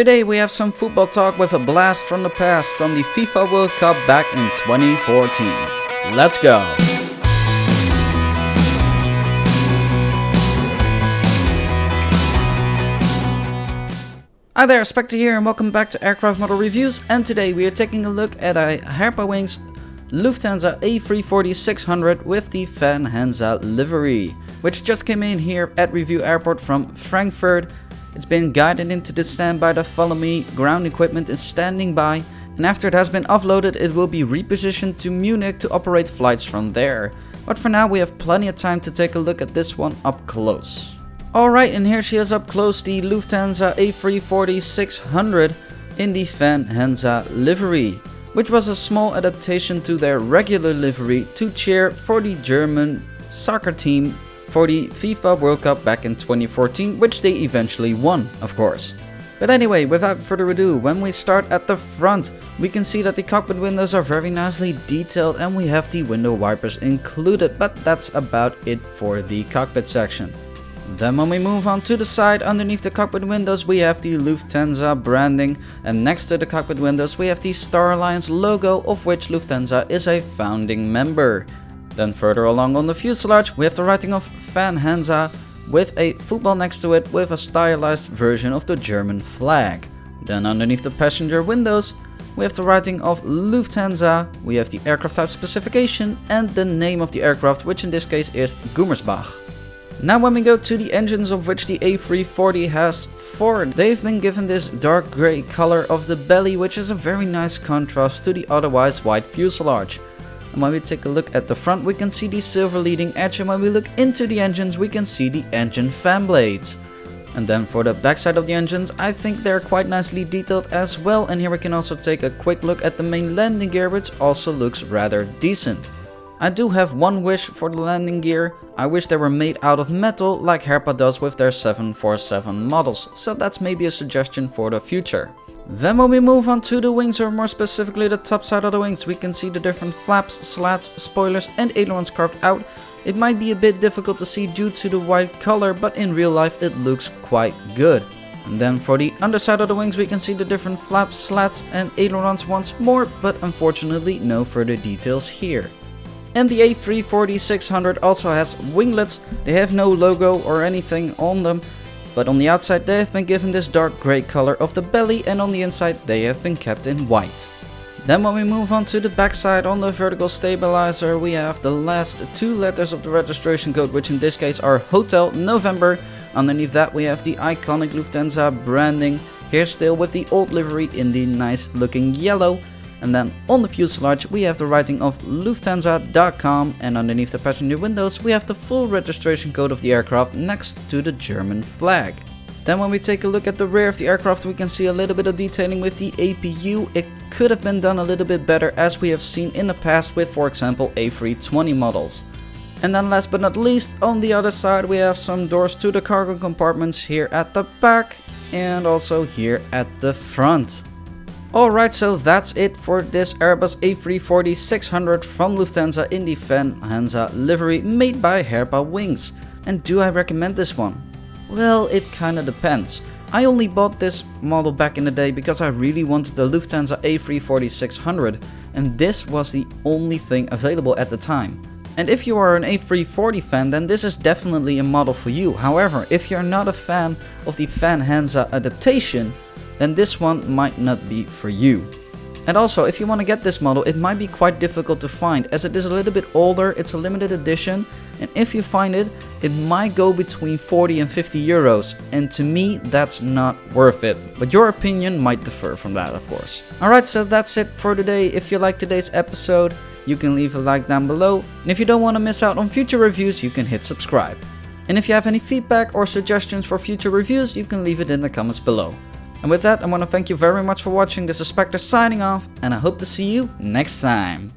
Today we have some football talk with a blast from the past from the FIFA World Cup back in 2014. Let's go! Hi there, Spectre here and welcome back to Aircraft Model Reviews, and today we are taking a look at a Herpa Wings Lufthansa A340-600 with the Fanhansa Livery, which just came in here at Review Airport from Frankfurt. It's been guided into the standby to follow me, ground equipment is standing by, and after it has been offloaded it will be repositioned to Munich to operate flights from there. But for now we have plenty of time to take a look at this one up close. Alright, and here she is up close, the Lufthansa A340-600 in the Fanhansa Livery, which was a small adaptation to their regular livery to cheer for the German soccer team for the FIFA World Cup back in 2014, which they eventually won, of course. But anyway, without further ado, when we start at the front, we can see that the cockpit windows are very nicely detailed and we have the window wipers included, but that's about it for the cockpit section. Then when we move on to the side, underneath the cockpit windows we have the Lufthansa branding, and next to the cockpit windows we have the Star Alliance logo, of which Lufthansa is a founding member. Then further along on the fuselage we have the writing of Fanhansa with a football next to it with a stylized version of the German flag. Then underneath the passenger windows we have the writing of Lufthansa, we have the aircraft type specification and the name of the aircraft, which in this case is Gummersbach. Now when we go to the engines, of which the A340 has 4, they've been given this dark grey color of the belly, which is a very nice contrast to the otherwise white fuselage. And when we take a look at the front we can see the silver leading edge, and when we look into the engines we can see the engine fan blades. And then for the backside of the engines, I think they're quite nicely detailed as well, and here we can also take a quick look at the main landing gear, which also looks rather decent. I do have one wish for the landing gear. I wish they were made out of metal like Herpa does with their 747 models, so that's maybe a suggestion for the future. Then when we move on to the wings, or more specifically the top side of the wings, we can see the different flaps, slats, spoilers and ailerons carved out. It might be a bit difficult to see due to the white color, but in real life it looks quite good. And then for the underside of the wings we can see the different flaps, slats and ailerons once more, but unfortunately no further details here. And the A340-600 also has winglets. They have no logo or anything on them, but on the outside they have been given this dark grey color of the belly, and on the inside they have been kept in white. Then when we move on to the backside, on the vertical stabilizer we have the last 2 letters of the registration code, which in this case are Hotel November. Underneath that we have the iconic Lufthansa branding, here still with the old livery in the nice looking yellow. And then on the fuselage we have the writing of Lufthansa.com, and underneath the passenger windows we have the full registration code of the aircraft next to the German flag. Then when we take a look at the rear of the aircraft we can see a little bit of detailing with the APU. It could have been done a little bit better, as we have seen in the past with, for example, A320 models. And then last but not least, on the other side we have some doors to the cargo compartments here at the back and also here at the front. Alright, so that's it for this Airbus A340-600 from Lufthansa in the Fanhansa livery made by Herpa Wings. And do I recommend this one? Well, it kinda depends. I only bought this model back in the day because I really wanted the Lufthansa A340-600, and this was the only thing available at the time. And if you are an A340 fan, then this is definitely a model for you. However, if you're not a fan of the Fanhansa adaptation, then this one might not be for you. And also, if you want to get this model, it might be quite difficult to find, as it is a little bit older, it's a limited edition, and if you find it, it might go between 40 and 50 euros, and to me that's not worth it. But your opinion might differ from that, of course. Alright, so that's it for today. If you liked today's episode, you can leave a like down below, and if you don't want to miss out on future reviews, you can hit subscribe. And if you have any feedback or suggestions for future reviews, you can leave it in the comments below. And with that, I want to thank you very much for watching. This is Spectre signing off, and I hope to see you next time.